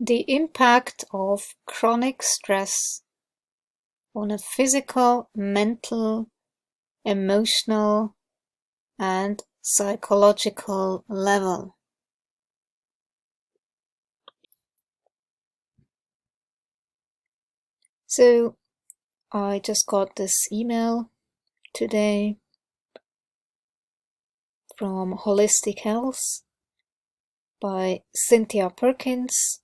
The impact of chronic stress on a physical, mental, emotional, and psychological level. So, I just got this email today from Holistic Health by Cynthia Perkins,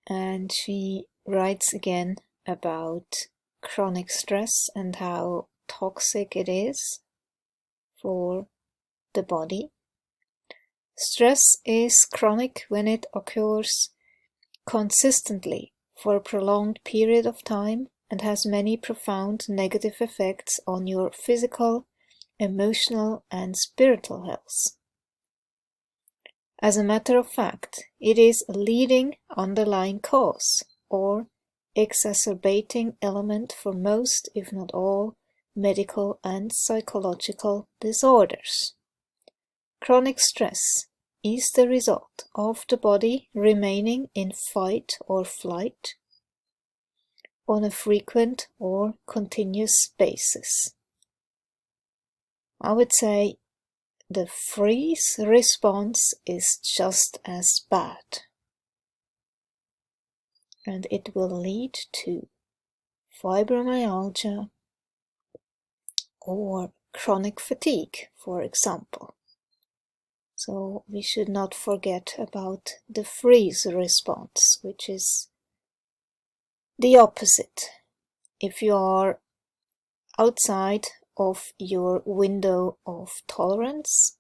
and she writes again about chronic stress and how toxic it is for the body. Stress is chronic when it occurs consistently for a prolonged period of time and has many profound negative effects on your physical, emotional, and spiritual health. As a matter of fact, it is a leading underlying cause or exacerbating element for most, if not all, medical and psychological disorders. Chronic stress is the result of the body remaining in fight or flight on a frequent or continuous basis. I would say the freeze response is just as bad, and it will lead to fibromyalgia or chronic fatigue, for example. So we should not forget about the freeze response, which is the opposite. If you are outside of your window of tolerance,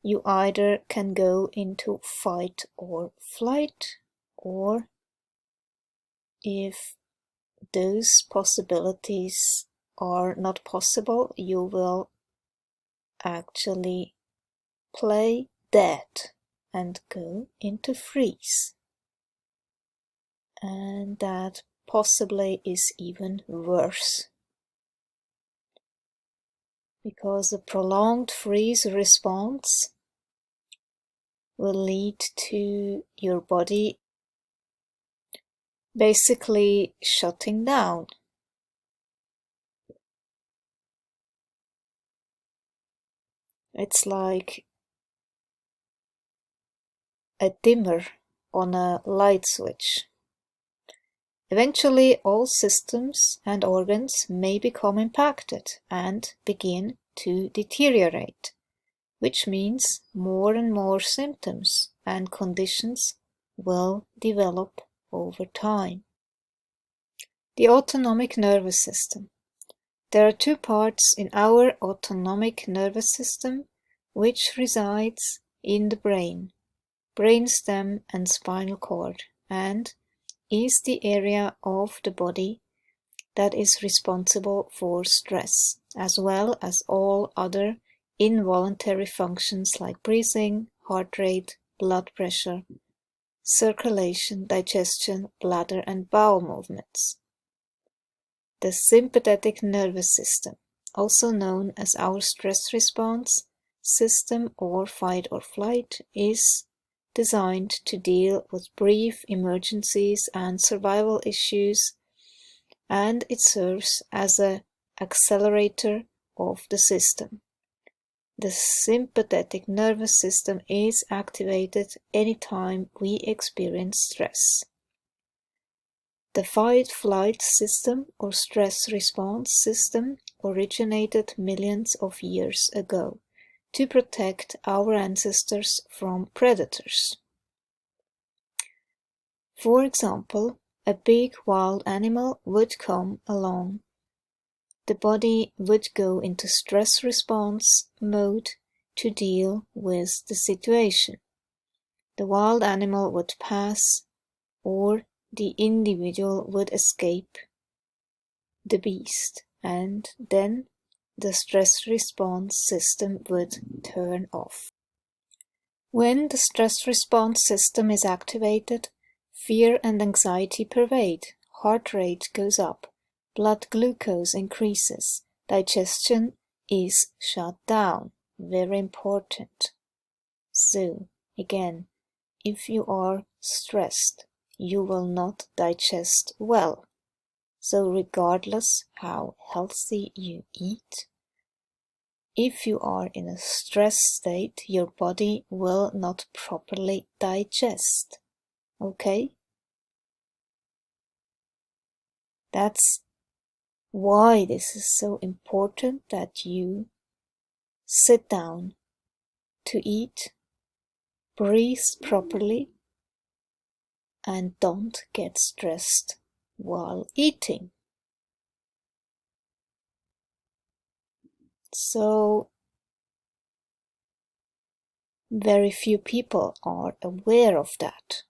you either can go into fight or flight, or if those possibilities are not possible, you will actually play dead and go into freeze. And that possibly is even worse, because the prolonged freeze response will lead to your body basically shutting down. It's like a dimmer on a light switch. Eventually, all systems and organs may become impacted and begin to deteriorate, which means more and more symptoms and conditions will develop over time. The autonomic nervous system. There are two parts in our autonomic nervous system which resides in the brain, brainstem and spinal cord, and is the area of the body that is responsible for stress, as well as all other involuntary functions like breathing, heart rate, blood pressure, circulation, digestion, bladder and bowel movements. The sympathetic nervous system, also known as our stress response system or fight or flight, is designed to deal with brief emergencies and survival issues, and it serves as an accelerator of the system. The sympathetic nervous system is activated anytime we experience stress. The fight-flight system or stress response system originated millions of years ago to protect our ancestors from predators. For example, a big wild animal would come along. The body would go into stress response mode to deal with the situation. The wild animal would pass, or the individual would escape the beast, and then the stress response system would turn off. When the stress response system is activated, fear and anxiety pervade, heart rate goes up, blood glucose increases, digestion is shut down. Very important. So, again, if you are stressed, you will not digest well. So regardless how healthy you eat, if you are in a stress state, your body will not properly digest. Okay? That's why this is so important that you sit down to eat, breathe properly, and don't get stressed while eating. So, very few people are aware of that.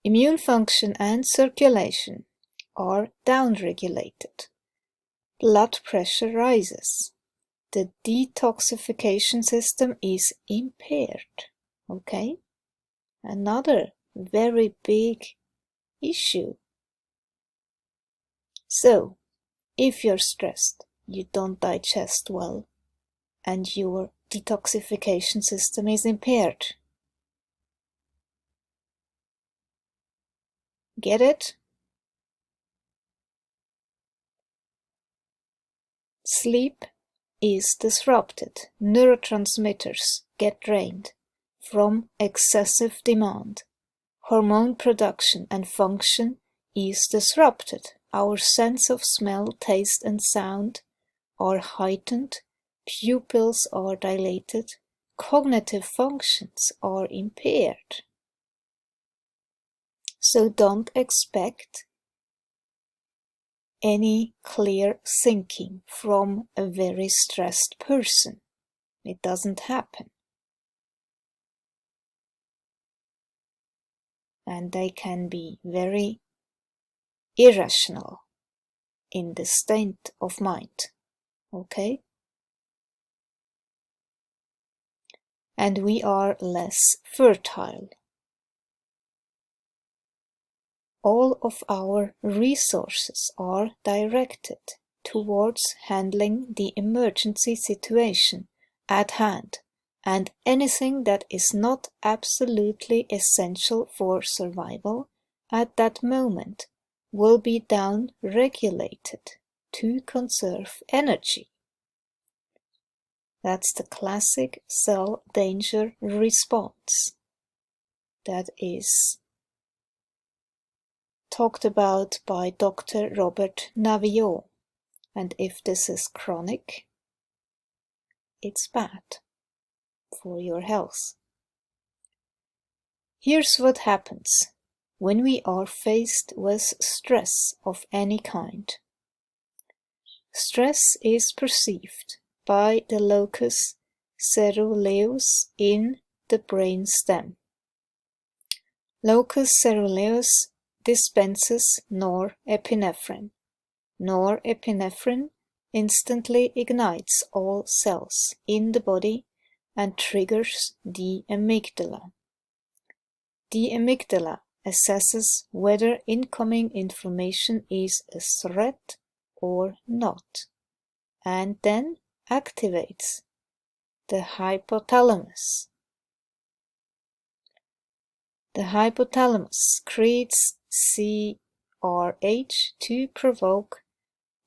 Immune function and circulation are downregulated. Blood pressure rises. The detoxification system is impaired. Okay? Another very big issue. So, if you're stressed, you don't digest well, and your detoxification system is impaired. Get it? Sleep is disrupted. Neurotransmitters get drained from excessive demand. Hormone production and function is disrupted. Our sense of smell, taste, and sound are heightened. Pupils are dilated. Cognitive functions are impaired. So don't expect any clear thinking from a very stressed person. It doesn't happen. And they can be very irrational in the state of mind. Okay? And we are less fertile. All of our resources are directed towards handling the emergency situation at hand, and anything that is not absolutely essential for survival at that moment will be down-regulated to conserve energy. That's the classic cell danger response that is talked about by Dr. Robert Naviaux, and if this is chronic, it's bad for your health. Here's what happens when we are faced with stress of any kind. Stress is perceived by the locus ceruleus in the brain stem. Locus ceruleus dispenses norepinephrine. Norepinephrine instantly ignites all cells in the body and triggers the amygdala. The amygdala assesses whether incoming information is a threat or not, and then activates the hypothalamus. The hypothalamus secretes CRH to provoke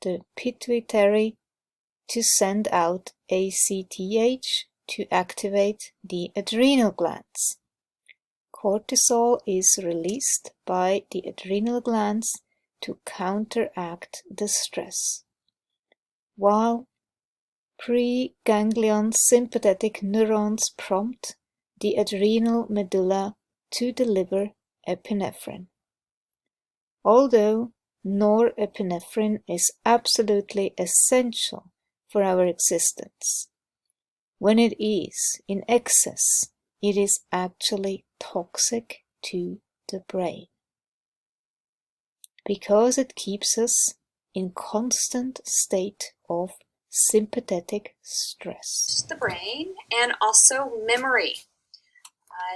the pituitary to send out ACTH to activate the adrenal glands. Cortisol is released by the adrenal glands to counteract the stress, while preganglion sympathetic neurons prompt the adrenal medulla to deliver epinephrine. Although norepinephrine is absolutely essential for our existence, when it is in excess, it is actually toxic to the brain, because it keeps us in constant state of sympathetic stress. The brain and also memory.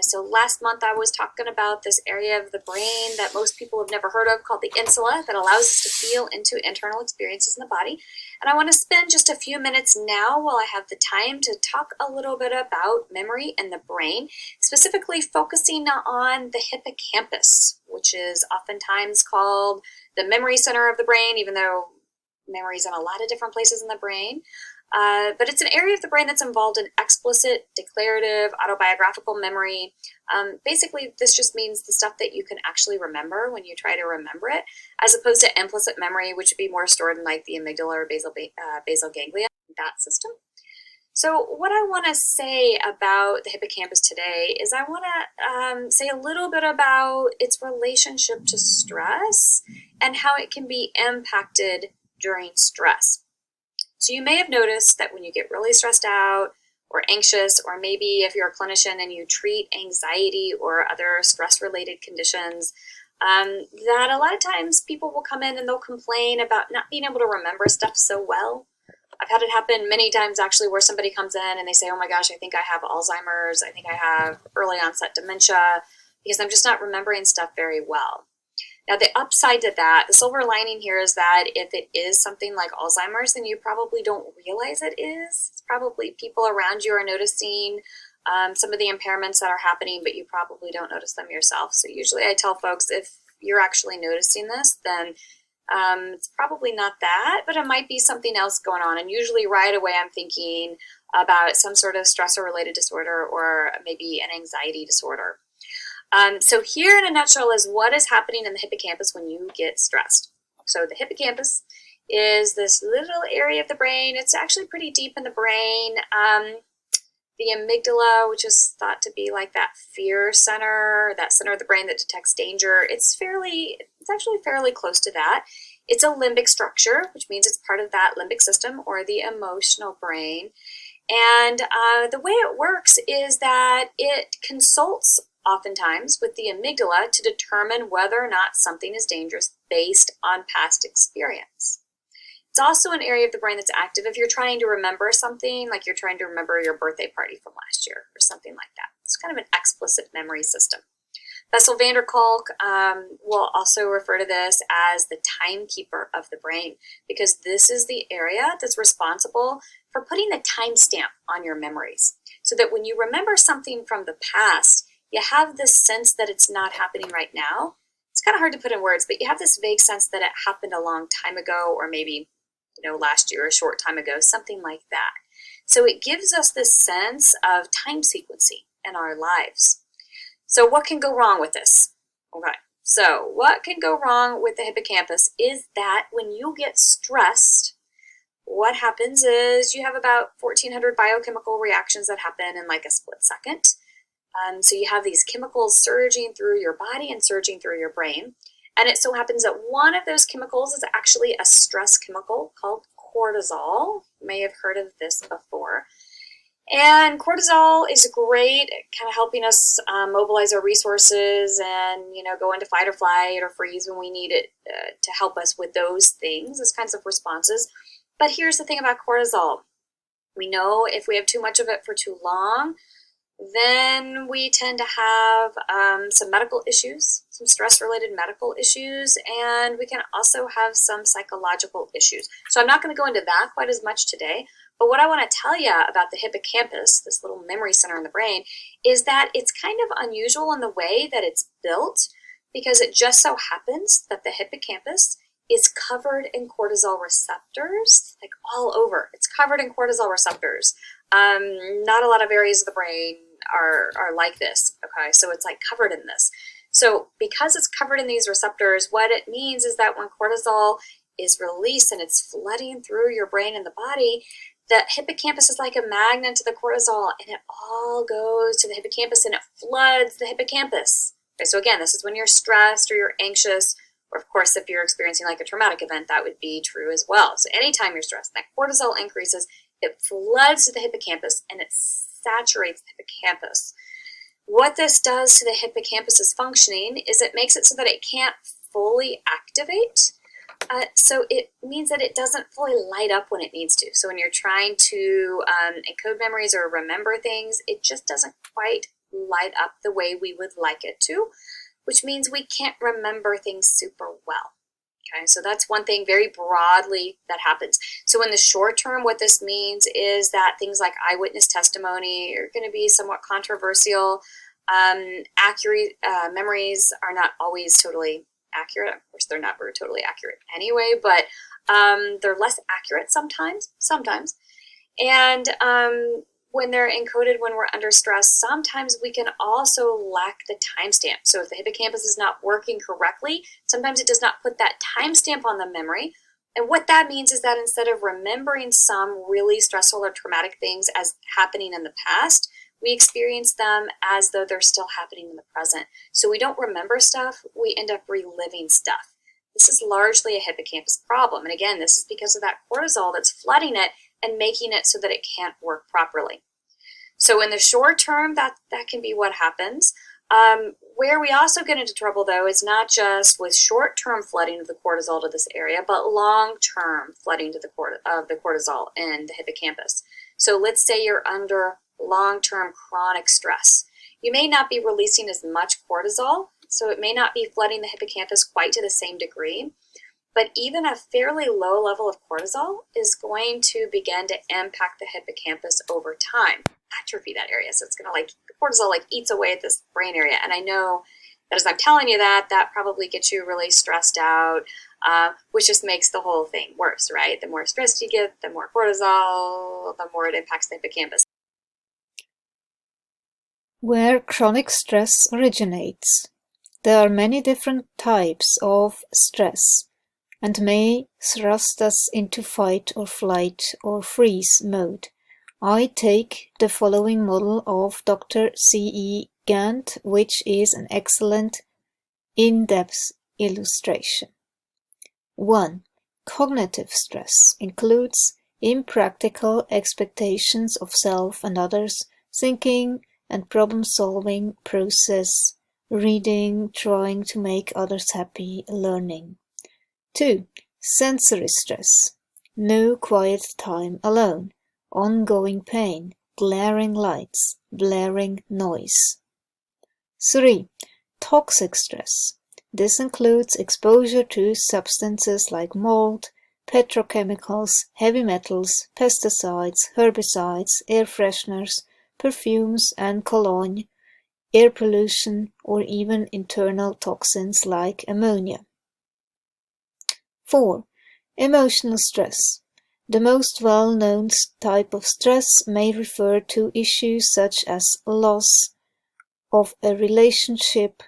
So last month I was talking about this area of the brain that most people have never heard of called the insula that allows us to feel into internal experiences in the body. And I want to spend just a few minutes now while I have the time to talk a little bit about memory and the brain, specifically focusing on the hippocampus, which is oftentimes called the memory center of the brain, even though memory is in a lot of different places in the brain. But it's an area of the brain that's involved in explicit, declarative, autobiographical memory. Basically, this just means the stuff that you can actually remember when you try to remember it, as opposed to implicit memory, which would be more stored in like the amygdala or basal ganglia, that system. So what I want to say about the hippocampus today is I want to say a little bit about its relationship to stress and how it can be impacted during stress. So you may have noticed that when you get really stressed out or anxious, or maybe if you're a clinician and you treat anxiety or other stress-related conditions, that a lot of times people will come in and they'll complain about not being able to remember stuff so well. I've had it happen many times actually where somebody comes in and they say, oh my gosh, I think I have Alzheimer's, I think I have early onset dementia, because I'm just not remembering stuff very well. Now, the upside to that, the silver lining here is that if it is something like Alzheimer's, then you probably don't realize it is. It's probably people around you are noticing some of the impairments that are happening, but you probably don't notice them yourself. So usually I tell folks if you're actually noticing this, then it's probably not that, but it might be something else going on. And usually right away I'm thinking about some sort of stressor-related disorder or maybe an anxiety disorder. So here in a nutshell is what is happening in the hippocampus when you get stressed. So the hippocampus is this little area of the brain. It's actually pretty deep in the brain. The amygdala, which is thought to be like that fear center, that center of the brain that detects danger, it's actually fairly close to that. It's a limbic structure, which means it's part of that limbic system or the emotional brain. And the way it works is that it consults oftentimes with the amygdala to determine whether or not something is dangerous based on past experience. It's also an area of the brain that's active if you're trying to remember something, like you're trying to remember your birthday party from last year or something like that. It's kind of an explicit memory system. Bessel van der Kolk will also refer to this as the timekeeper of the brain, because this is the area that's responsible for putting the timestamp on your memories, so that when you remember something from the past, you have this sense that it's not happening right now. It's kind of hard to put in words, but you have this vague sense that it happened a long time ago, or maybe, last year, a short time ago, something like that. So it gives us this sense of time sequencing in our lives. So what can go wrong with this? Okay, so what can go wrong with the hippocampus is that when you get stressed, what happens is you have about 1,400 biochemical reactions that happen in like a split second. So you have these chemicals surging through your body and surging through your brain. And it so happens that one of those chemicals is actually a stress chemical called cortisol. You may have heard of this before. And cortisol is great at kind of helping us mobilize our resources and, go into fight or flight or freeze when we need it to help us with those things, those kinds of responses. But here's the thing about cortisol. We know if we have too much of it for too long, then we tend to have some medical issues, some stress-related medical issues, and we can also have some psychological issues. So I'm not going to go into that quite as much today, but what I want to tell you about the hippocampus, this little memory center in the brain, is that it's kind of unusual in the way that it's built, because it just so happens that the hippocampus is covered in cortisol receptors, like all over. It's covered in cortisol receptors. Not a lot of areas of the brain are like this, okay? So it's like covered in this. So because it's covered in these receptors, what it means is that when cortisol is released and it's flooding through your brain and the body, the hippocampus is like a magnet to the cortisol, and it all goes to the hippocampus and it floods the hippocampus. Okay, so again, this is when you're stressed or you're anxious, or of course, if you're experiencing like a traumatic event, that would be true as well. So anytime you're stressed, that cortisol increases, it floods to the hippocampus and it saturates the hippocampus. What this does to the hippocampus's functioning is it makes it so that it can't fully activate. So it means that it doesn't fully light up when it needs to. So when you're trying to encode memories or remember things, it just doesn't quite light up the way we would like it to, which means we can't remember things super well. Okay, so that's one thing very broadly that happens. So in the short term, what this means is that things like eyewitness testimony are going to be somewhat controversial. Accurate memories are not always totally accurate. Of course, they're never totally accurate anyway, but they're less accurate sometimes. And when they're encoded when we're under stress, sometimes we can also lack the timestamp. So if the hippocampus is not working correctly, sometimes it does not put that timestamp on the memory. And what that means is that instead of remembering some really stressful or traumatic things as happening in the past, we experience them as though they're still happening in the present. So we don't remember stuff, we end up reliving stuff. This is largely a hippocampus problem. And again, this is because of that cortisol that's flooding it and making it so that it can't work properly. So in the short term, that can be what happens. Where we also get into trouble, though, is not just with short-term flooding of the cortisol to this area, but long-term flooding to the cortisol in the hippocampus. So let's say you're under long-term chronic stress. You may not be releasing as much cortisol, so it may not be flooding the hippocampus quite to the same degree. But even a fairly low level of cortisol is going to begin to impact the hippocampus over time, atrophy that area. So it's going to cortisol eats away at this brain area. And I know that as I'm telling you that probably gets you really stressed out, which just makes the whole thing worse, right? The more stressed you get, the more cortisol, the more it impacts the hippocampus. Where chronic stress originates. There are many different types of stress and may thrust us into fight or flight or freeze mode. I take the following model of Dr. C.E. Gant, which is an excellent in-depth illustration. 1. Cognitive stress includes impractical expectations of self and others, thinking and problem-solving process, reading, trying to make others happy, learning. 2. Sensory stress. No quiet time alone. Ongoing pain. Glaring lights. Blaring noise. 3. Toxic stress. This includes exposure to substances like mold, petrochemicals, heavy metals, pesticides, herbicides, air fresheners, perfumes and cologne, air pollution, or even internal toxins like ammonia. 4. Emotional stress. The most well-known type of stress may refer to issues such as loss of a relationship,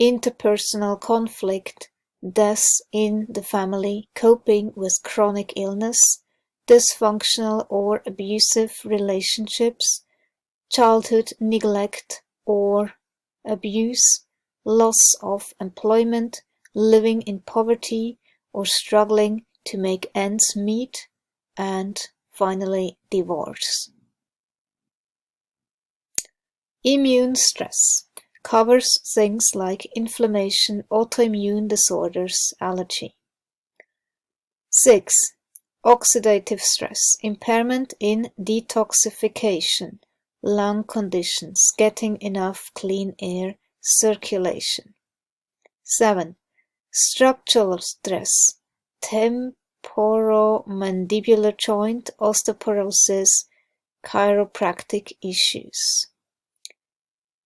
interpersonal conflict, death in the family, coping with chronic illness, dysfunctional or abusive relationships, childhood neglect or abuse, loss of employment, living in poverty, or struggling to make ends meet, and finally divorce. Immune stress covers things like inflammation, autoimmune disorders, allergy. 6. Oxidative stress, impairment in detoxification, lung conditions, getting enough clean air, circulation. 7. Structural stress, temporomandibular joint, osteoporosis, chiropractic issues.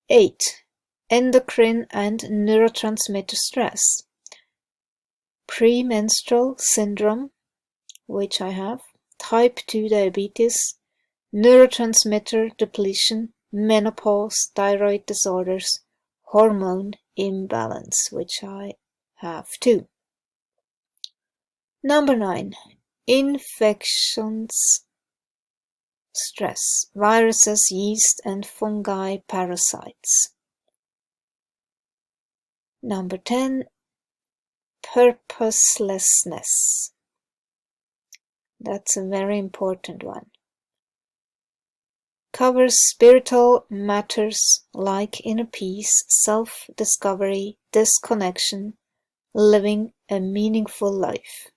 8. Endocrine and neurotransmitter stress, premenstrual syndrome, which I have, type 2 diabetes, neurotransmitter depletion, menopause, thyroid disorders, hormone imbalance, which I have too. Number 9. Infections stress, viruses, yeast, and fungi, parasites. Number 10. Purposelessness. That's a very important one. Covers spiritual matters like inner peace, self-discovery, disconnection, living a meaningful life.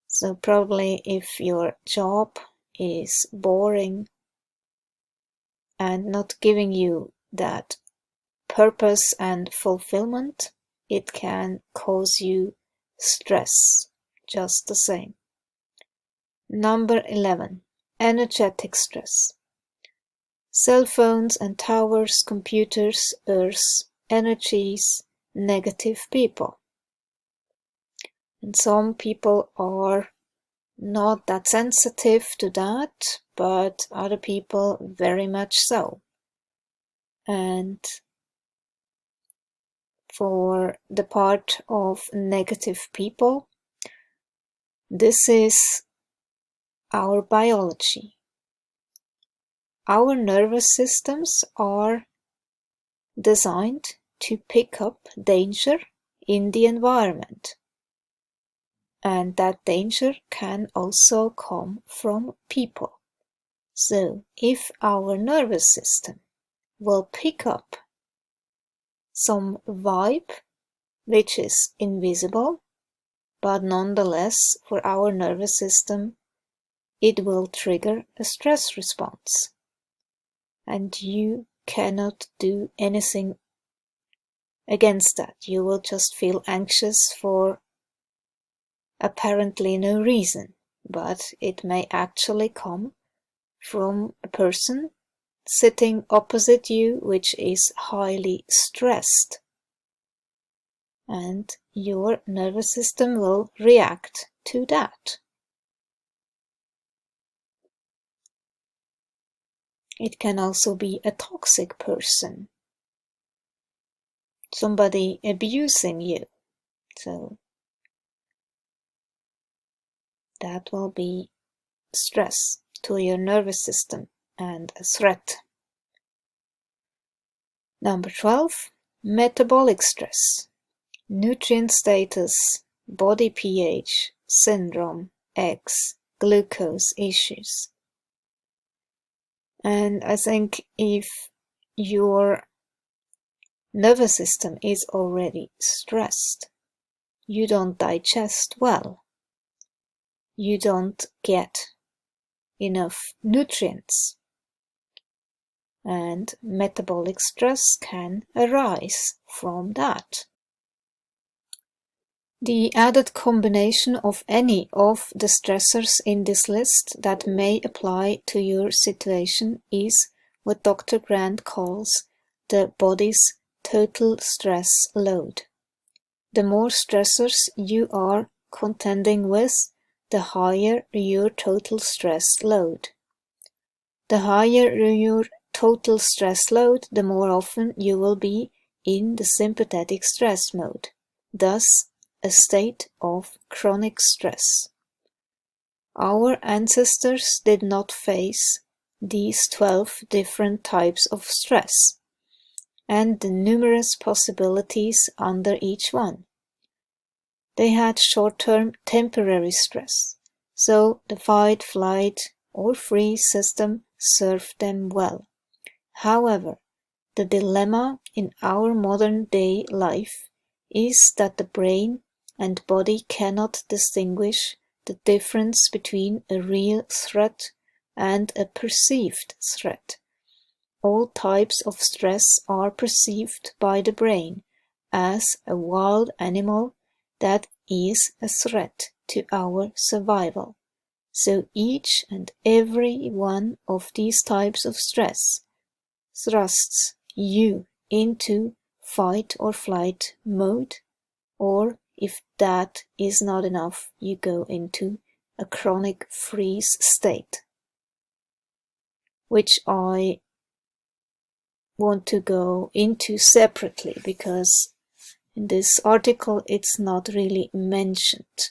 So probably if your job is boring and not giving you that purpose and fulfillment, it can cause you stress just the same. Number 11. Energetic stress. Cell phones and towers, computers, earths, energies, negative people. And some people are not that sensitive to that, but other people very much so. And for the part of negative people, this is our biology. Our nervous systems are designed to pick up danger in the environment. And that danger can also come from people. So if our nervous system will pick up some vibe which is invisible, but nonetheless for our nervous system it will trigger a stress response. And you cannot do anything against that. You will just feel anxious for apparently no reason, but it may actually come from a person sitting opposite you which is highly stressed. And your nervous system will react to that. It can also be a toxic person, somebody abusing you. So that will be stress to your nervous system and a threat. Number 12, metabolic stress. Nutrient status, body pH, syndrome, X, glucose issues. And I think if your nervous system is already stressed, you don't digest well. You don't get enough nutrients. And metabolic stress can arise from that. The added combination of any of the stressors in this list that may apply to your situation is what Dr. Grant calls the body's total stress load. The more stressors you are contending with, the higher your total stress load. The higher your total stress load, the more often you will be in the sympathetic stress mode, thus a state of chronic stress. Our ancestors did not face these 12 different types of stress and the numerous possibilities under each one. They had short-term temporary stress, so the fight, flight, or freeze system served them well. However, the dilemma in our modern-day life is that the brain and body cannot distinguish the difference between a real threat and a perceived threat. All types of stress are perceived by the brain as a wild animal that is a threat to our survival. So each and every one of these types of stress thrusts you into fight or flight mode, or if that is not enough, you go into a chronic freeze state, which I want to go into separately because in this article it's not really mentioned.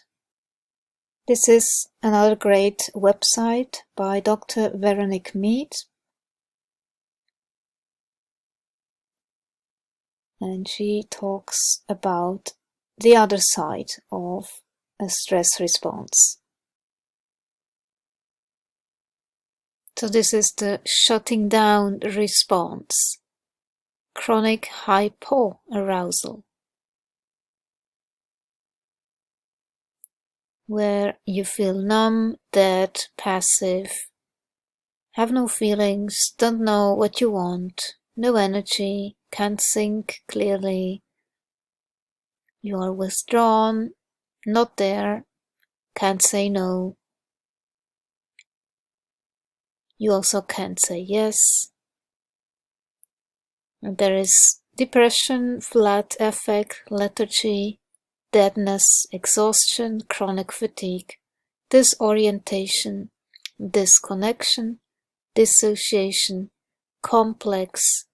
This is another great website by Dr. Veronique Mead, and she talks about the other side of a stress response. So this is the shutting down response, chronic hypoarousal, where you feel numb, dead, passive, have no feelings, don't know what you want, no energy, can't think clearly, you are withdrawn, not there, can't say no. You also can't say yes. And there is depression, flat affect, lethargy, deadness, exhaustion, chronic fatigue, disorientation, disconnection, dissociation, complex,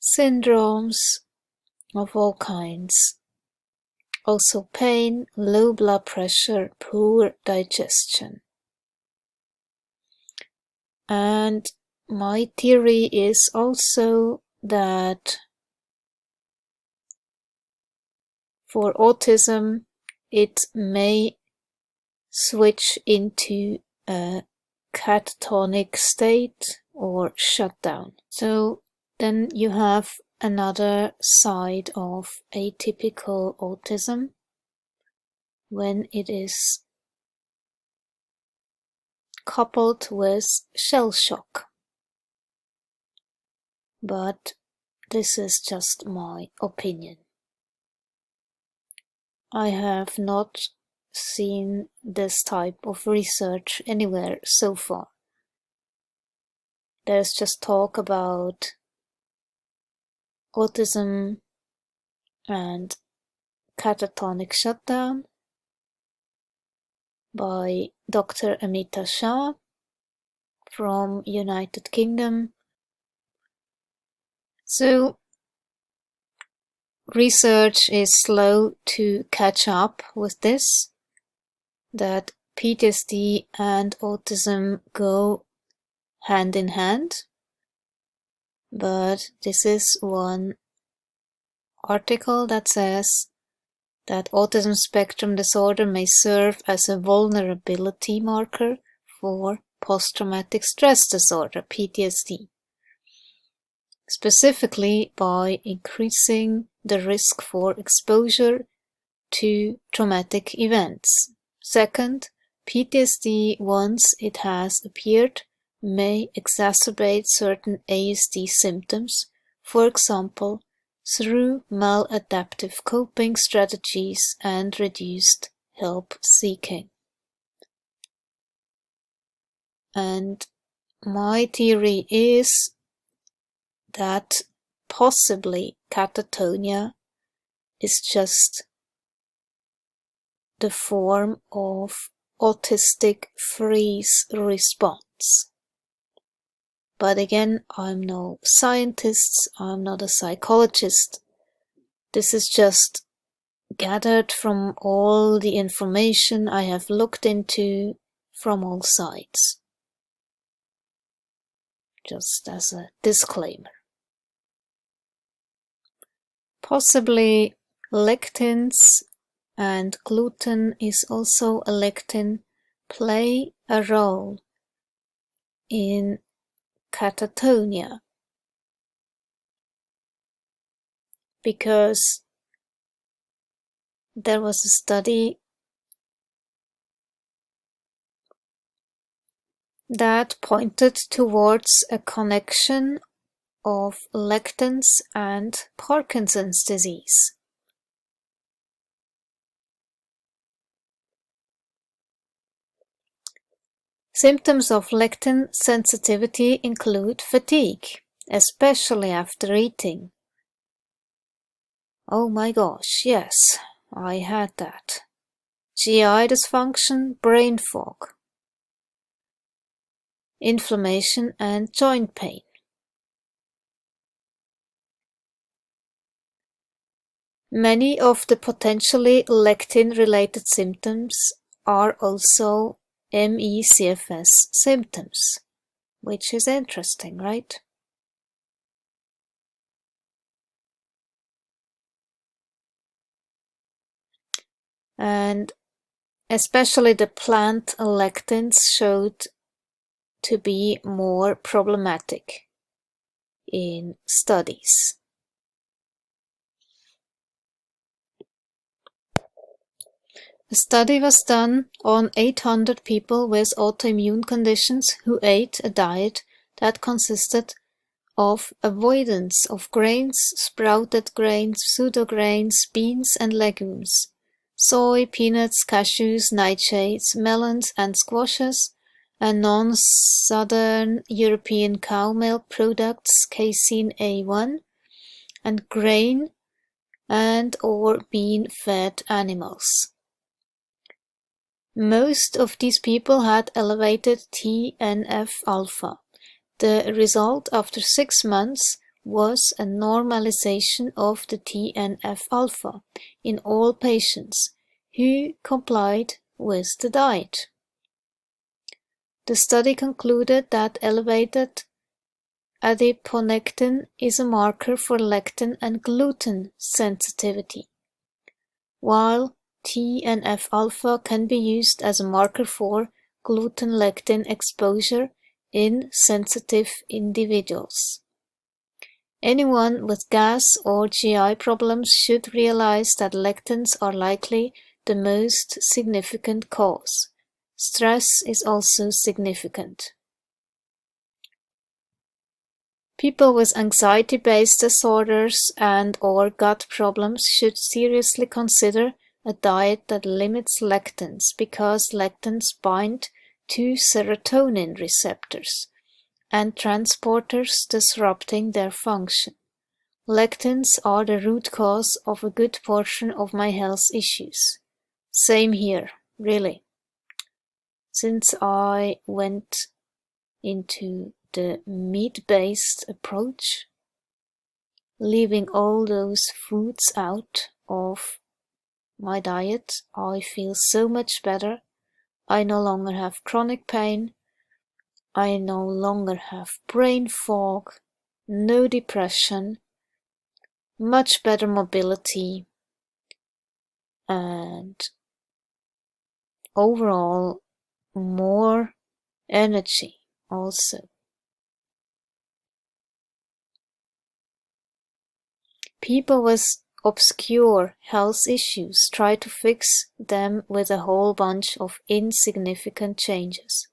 syndromes of all kinds. Also pain, low blood pressure, poor digestion. And my theory is also that for autism it may switch into a catatonic state or shutdown. So then you have another side of atypical autism when it is coupled with shell shock. But this is just my opinion. I have not seen this type of research anywhere so far. There's just talk about autism and catatonic shutdown by Dr. Amita Shah from United Kingdom. So research is slow to catch up with this, that PTSD and autism go hand in hand, but this is one article that says that autism spectrum disorder may serve as a vulnerability marker for post-traumatic stress disorder, PTSD, specifically by increasing the risk for exposure to traumatic events. Second, PTSD, once it has appeared, may exacerbate certain ASD symptoms, for example, through maladaptive coping strategies and reduced help seeking. And my theory is that possibly catatonia is just the form of autistic freeze response. But again, I'm no scientist, I'm not a psychologist. This is just gathered from all the information I have looked into from all sides. Just as a disclaimer. Possibly lectins, and gluten is also a lectin, play a role in catatonia, because there was a study that pointed towards a connection of lectins and Parkinson's disease. Symptoms of lectin sensitivity include fatigue, especially after eating. Oh my gosh, yes, I had that. GI dysfunction, brain fog, inflammation and joint pain. Many of the potentially lectin-related symptoms are also ME/CFS symptoms, which is interesting, right? And especially the plant lectins showed to be more problematic in studies. A study was done on 800 people with autoimmune conditions who ate a diet that consisted of avoidance of grains, sprouted grains, pseudograins, beans and legumes, soy, peanuts, cashews, nightshades, melons and squashes, and non-Southern European cow milk products, casein A1, and grain and or bean-fed animals. Most of these people had elevated TNF-alpha. The result after 6 months was a normalization of the TNF-alpha in all patients who complied with the diet. The study concluded that elevated adiponectin is a marker for lectin and gluten sensitivity, while TNF-alpha can be used as a marker for gluten-lectin exposure in sensitive individuals. Anyone with gas or GI problems should realize that lectins are likely the most significant cause. Stress is also significant. People with anxiety-based disorders and or gut problems should seriously consider a diet that limits lectins because lectins bind to serotonin receptors and transporters disrupting their function. Lectins are the root cause of a good portion of my health issues. Same here, really. Since I went into the meat-based approach, leaving all those foods out of my diet, I feel so much better. I no longer have chronic pain. I no longer have brain fog, no depression, much better mobility, and overall more energy also. People with obscure health issues try to fix them with a whole bunch of insignificant changes.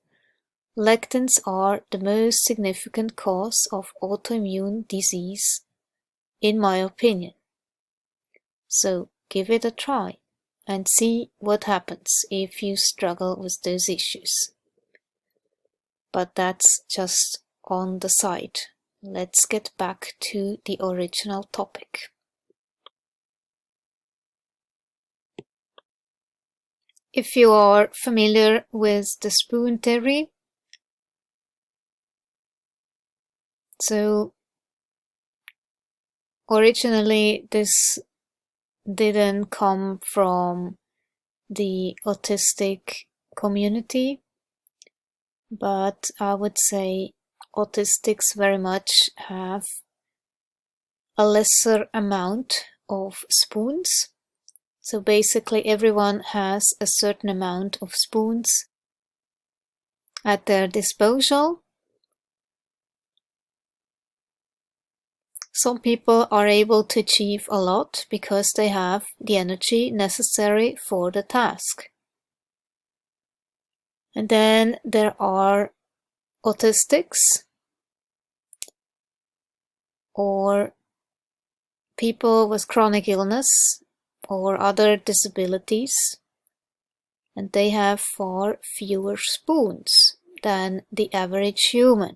Lectins are the most significant cause of autoimmune disease, in my opinion. So give it a try and see what happens if you struggle with those issues. But that's just on the side. Let's get back to the original topic. If you are familiar with the spoon theory, so originally this didn't come from the autistic community, but I would say autistics very much have a lesser amount of spoons. So basically everyone has a certain amount of spoons at their disposal. Some people are able to achieve a lot because they have the energy necessary for the task. And then there are autistics or people with chronic illness or other disabilities, and they have far fewer spoons than the average human.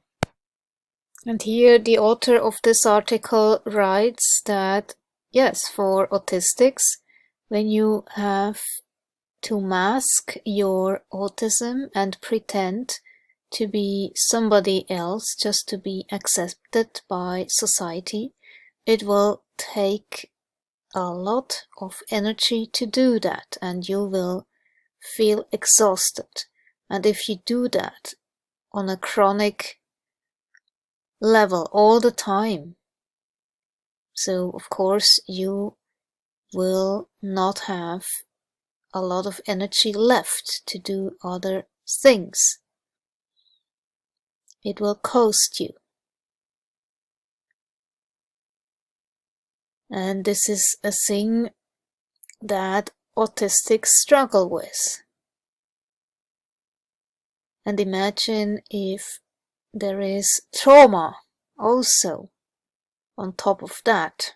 And here the author of this article writes that, yes, for autistics, when you have to mask your autism and pretend to be somebody else just to be accepted by society, it will take a lot of energy to do that, and you will feel exhausted. And if you do that on a chronic level all the time, so of course you will not have a lot of energy left to do other things. It will cost you. And this is a thing that autistics struggle with. And imagine if there is trauma also on top of that.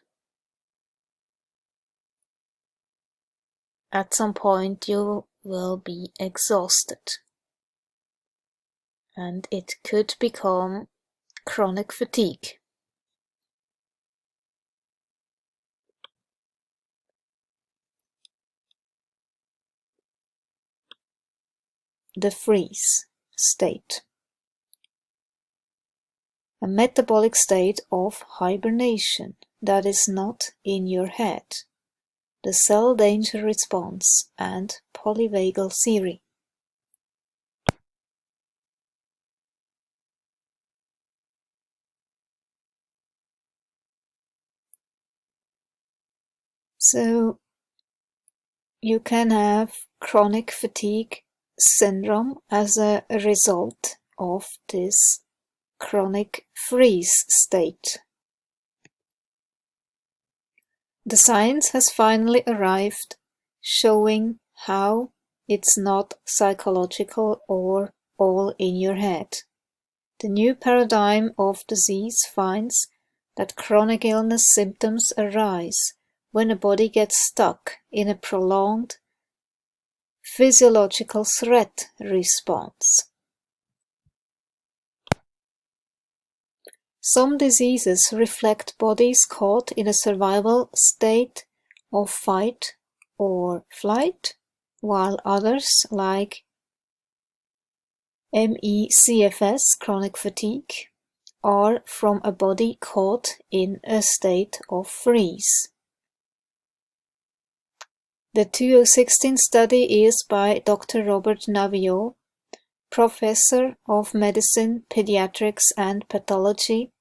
At some point you will be exhausted, and it could become chronic fatigue. The freeze state. A metabolic state of hibernation that is not in your head. The cell danger response and polyvagal theory. So you can have chronic fatigue syndrome as a result of this chronic freeze state. The science has finally arrived, showing how it's not psychological or all in your head. The new paradigm of disease finds that chronic illness symptoms arise when a body gets stuck in a prolonged physiological threat response. Some diseases reflect bodies caught in a survival state of fight or flight, while others, like MECFS, chronic fatigue, are from a body caught in a state of freeze. The 2016 study is by Dr. Robert Naviaux, Professor of Medicine, Pediatrics and Pathology,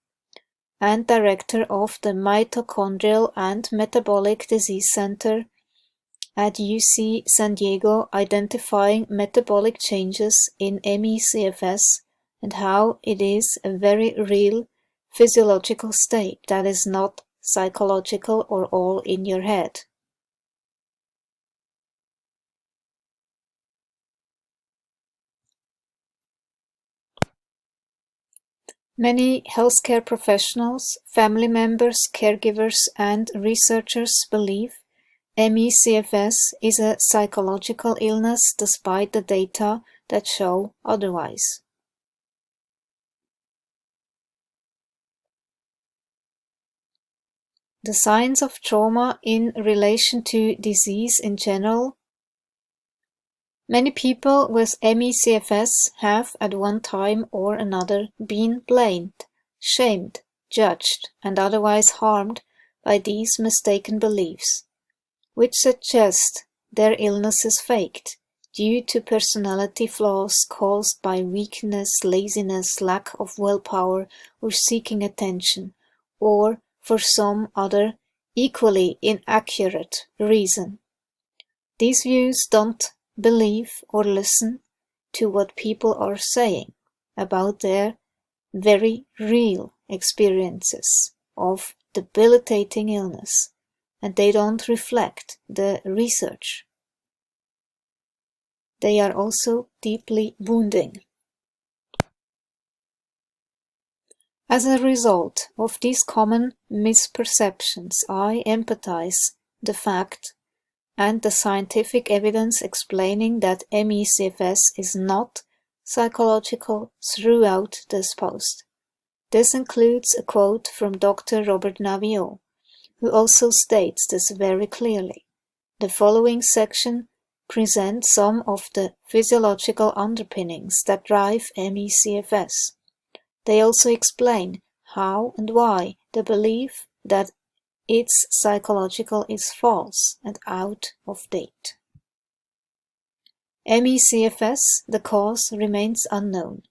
and Director of the Mitochondrial and Metabolic Disease Center at UC San Diego, identifying metabolic changes in MECFS and how it is a very real physiological state that is not psychological or all in your head. Many healthcare professionals, family members, caregivers, and researchers believe MECFS is a psychological illness despite the data that show otherwise. The signs of trauma in relation to disease in general. Many people with MECFS have at one time or another been blamed, shamed, judged, and otherwise harmed by these mistaken beliefs, which suggest their illness is faked due to personality flaws caused by weakness, laziness, lack of willpower, or seeking attention, or for some other equally inaccurate reason. These views don't believe or listen to what people are saying about their very real experiences of debilitating illness, and they don't reflect the research. They are also deeply wounding. As a result of these common misperceptions, I empathize the fact and the scientific evidence explaining that MECFS is not psychological throughout this post. This includes a quote from Dr. Robert Naviaux, who also states this very clearly. The following section presents some of the physiological underpinnings that drive MECFS. They also explain how and why the belief that it's psychological is false and out of date. MECFS, the cause remains unknown.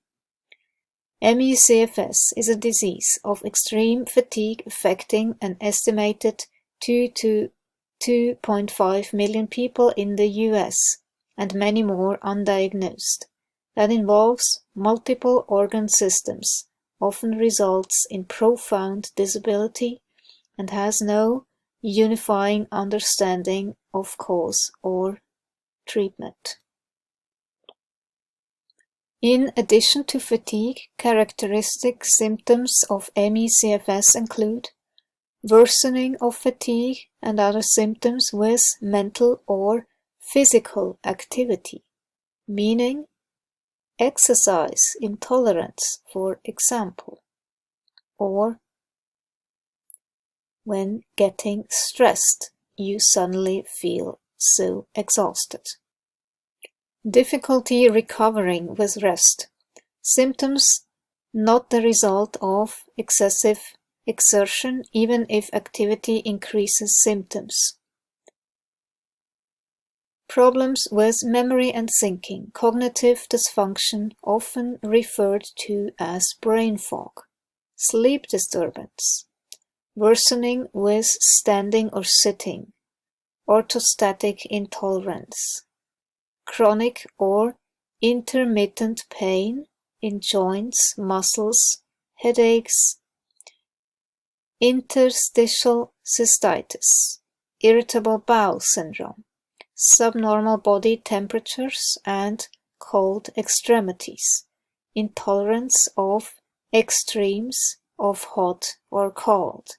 MECFS is a disease of extreme fatigue affecting an estimated 2 to 2.5 million people in the US and many more undiagnosed. That involves multiple organ systems, often results in profound disability, and has no unifying understanding of cause or treatment. In addition to fatigue, characteristic symptoms of ME/CFS include worsening of fatigue and other symptoms with mental or physical activity, meaning exercise intolerance, for example, or when getting stressed, you suddenly feel so exhausted. Difficulty recovering with rest. Symptoms not the result of excessive exertion, even if activity increases symptoms. Problems with memory and thinking. Cognitive dysfunction, often referred to as brain fog. Sleep disturbance. Worsening with standing or sitting. Orthostatic intolerance. Chronic or intermittent pain in joints, muscles, headaches, interstitial cystitis, irritable bowel syndrome, subnormal body temperatures and cold extremities, intolerance of extremes of hot or cold.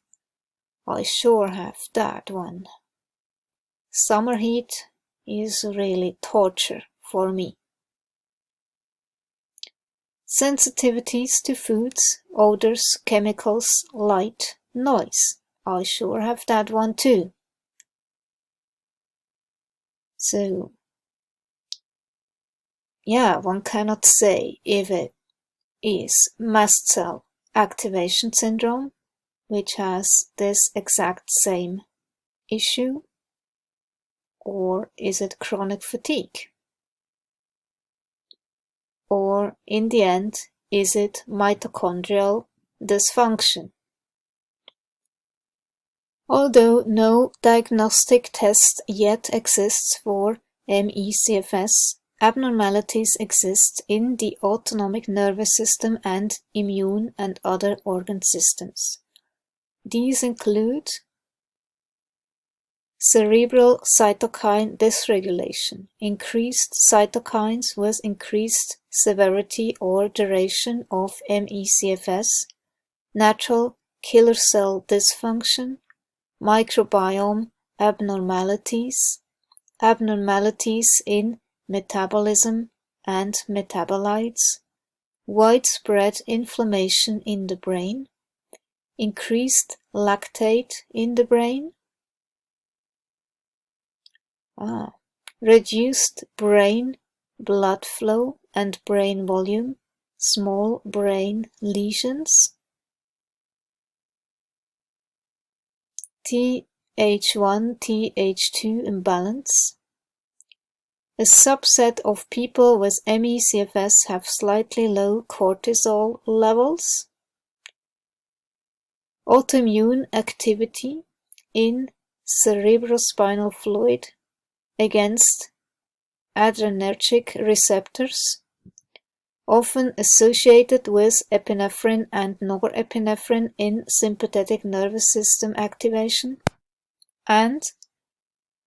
I sure have that one. Summer heat is really torture for me. Sensitivities to foods, odors, chemicals, light, noise. I sure have that one too. So, yeah, one cannot say if it is mast cell activation syndrome, which has this exact same issue, or is it chronic fatigue? Or in the end, is it mitochondrial dysfunction? Although no diagnostic test yet exists for ME/CFS, abnormalities exist in the autonomic nervous system and immune and other organ systems. These include cerebral cytokine dysregulation, increased cytokines with increased severity or duration of ME/CFS, natural killer cell dysfunction, microbiome abnormalities, abnormalities in metabolism and metabolites, widespread inflammation in the brain, increased lactate in the brain, reduced brain blood flow and brain volume, small brain lesions, Th1-Th2 imbalance. A subset of people with ME/CFS have slightly low cortisol levels. Autoimmune activity in cerebrospinal fluid against adrenergic receptors, often associated with epinephrine and norepinephrine in sympathetic nervous system activation, and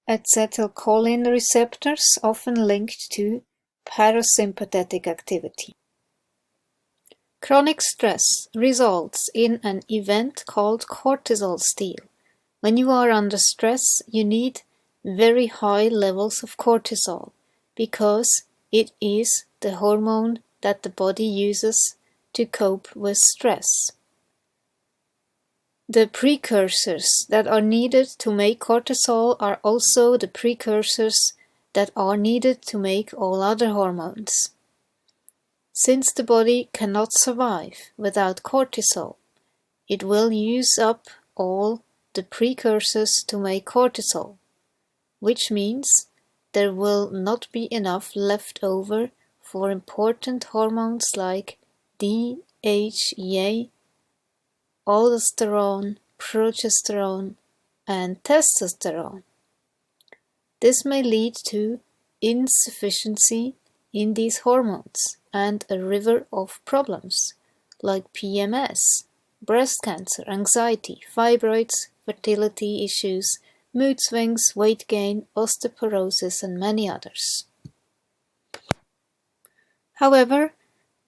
acetylcholine receptors, often linked to parasympathetic activity. Chronic stress results in an event called cortisol steal. When you are under stress, you need very high levels of cortisol because it is the hormone that the body uses to cope with stress. The precursors that are needed to make cortisol are also the precursors that are needed to make all other hormones. Since the body cannot survive without cortisol, it will use up all the precursors to make cortisol, which means there will not be enough left over for important hormones like DHEA, aldosterone, progesterone, and testosterone. This may lead to insufficiency in these hormones and a river of problems like PMS, breast cancer, anxiety, fibroids, fertility issues, mood swings, weight gain, osteoporosis, and many others. However,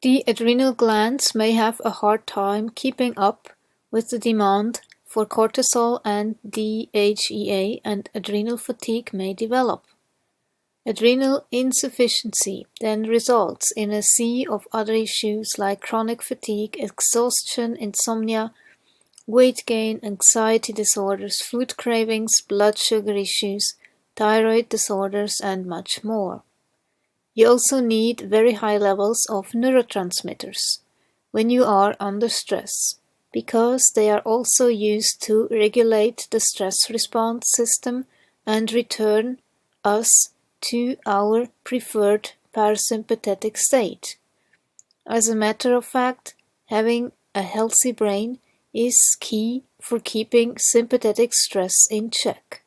the adrenal glands may have a hard time keeping up with the demand for cortisol and DHEA, and adrenal fatigue may develop. Adrenal insufficiency then results in a sea of other issues like chronic fatigue, exhaustion, insomnia, weight gain, anxiety disorders, food cravings, blood sugar issues, thyroid disorders, and much more. You also need very high levels of neurotransmitters when you are under stress, because they are also used to regulate the stress response system and return us to our preferred parasympathetic state. As a matter of fact, having a healthy brain is key for keeping sympathetic stress in check.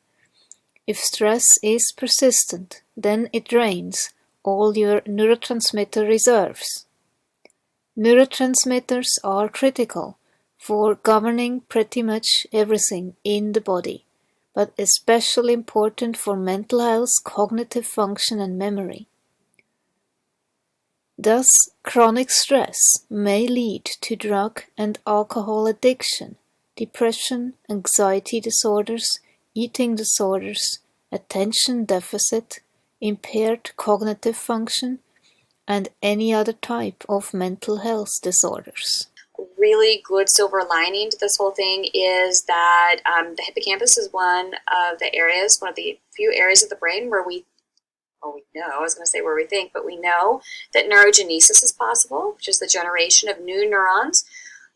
If stress is persistent, then it drains all your neurotransmitter reserves. Neurotransmitters are critical for governing pretty much everything in the body, but especially important for mental health, cognitive function, and memory. Thus, chronic stress may lead to drug and alcohol addiction, depression, anxiety disorders, eating disorders, attention deficit, impaired cognitive function, and any other type of mental health disorders. Really good silver lining to this whole thing is that the hippocampus is one of the few areas of the brain where we know that neurogenesis is possible, which is the generation of new neurons,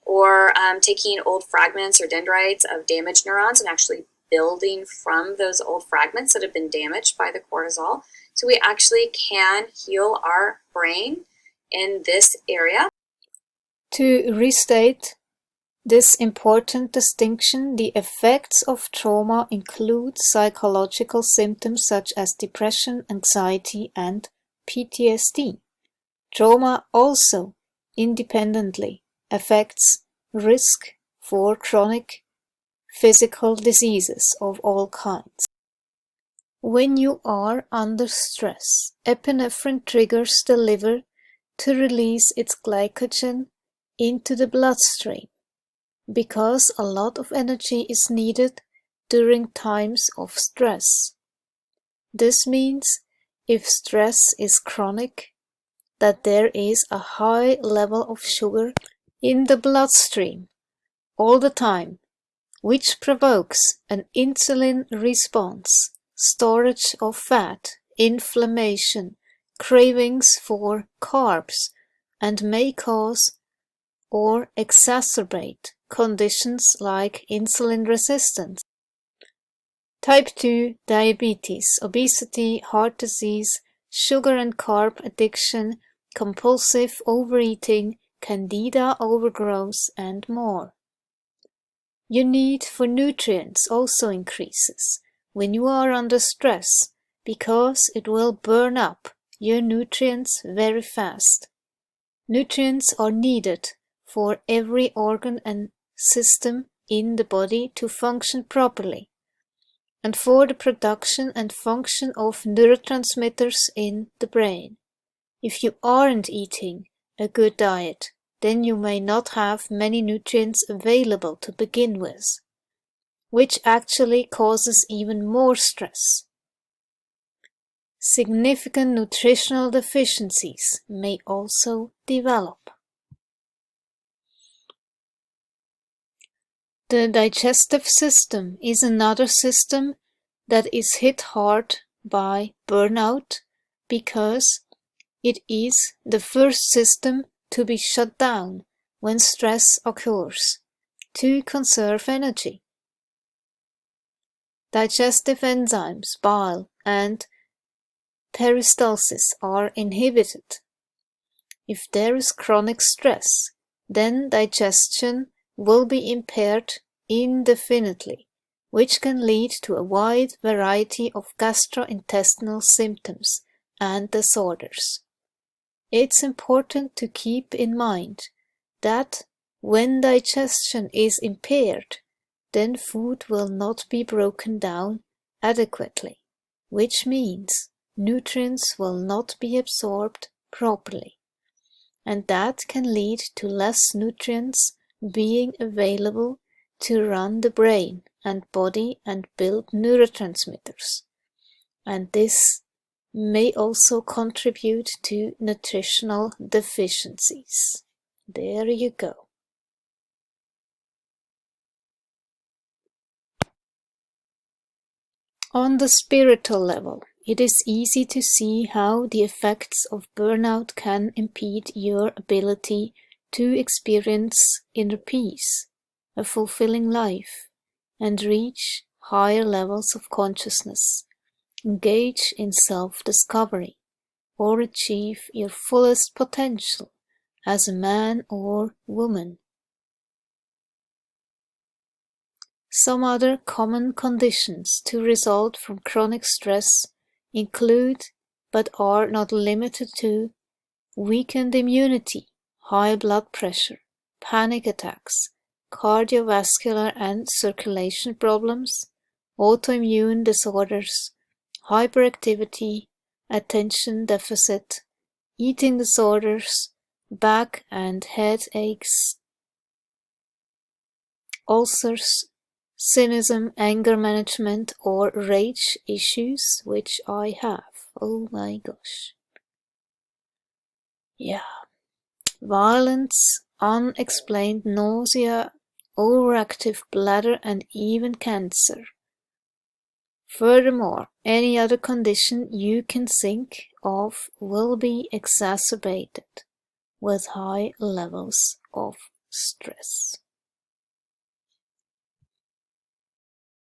or taking old fragments or dendrites of damaged neurons and actually building from those old fragments that have been damaged by the cortisol. So we actually can heal our brain in this area. To restate this important distinction, the effects of trauma include psychological symptoms such as depression, anxiety, and PTSD. Trauma also independently affects risk for chronic physical diseases of all kinds. When you are under stress, epinephrine triggers the liver to release its glycogen into the bloodstream, because a lot of energy is needed during times of stress. This means, if stress is chronic, that there is a high level of sugar in the bloodstream all the time, which provokes an insulin response, storage of fat, inflammation, cravings for carbs, and may cause or exacerbate conditions like insulin resistance, type 2 diabetes, obesity, heart disease, sugar and carb addiction, compulsive overeating, candida overgrowth, and more. Your need for nutrients also increases when you are under stress, because it will burn up your nutrients very fast. Nutrients are needed for every organ and system in the body to function properly, and for the production and function of neurotransmitters in the brain. If you aren't eating a good diet, then you may not have many nutrients available to begin with, which actually causes even more stress. Significant nutritional deficiencies may also develop. The digestive system is another system that is hit hard by burnout, because it is the first system to be shut down when stress occurs, to conserve energy. Digestive enzymes, bile, and peristalsis are inhibited. If there is chronic stress, then digestion will be impaired indefinitely, which can lead to a wide variety of gastrointestinal symptoms and disorders. It's important to keep in mind that when digestion is impaired, then food will not be broken down adequately, which means nutrients will not be absorbed properly, and that can lead to less nutrients being available to run the brain and body and build neurotransmitters. And this may also contribute to nutritional deficiencies. There you go. On the spiritual level, it is easy to see how the effects of burnout can impede your ability to experience inner peace, a fulfilling life, and reach higher levels of consciousness, engage in self-discovery, or achieve your fullest potential as a man or woman. Some other common conditions to result from chronic stress include, but are not limited to, weakened immunity, high blood pressure, panic attacks, cardiovascular and circulation problems, autoimmune disorders, hyperactivity, attention deficit, eating disorders, back and head aches, ulcers, cynicism, anger management, or rage issues, which I have. Oh my gosh. Yeah. Violence, unexplained nausea, overactive bladder, and even cancer. Furthermore, any other condition you can think of will be exacerbated with high levels of stress.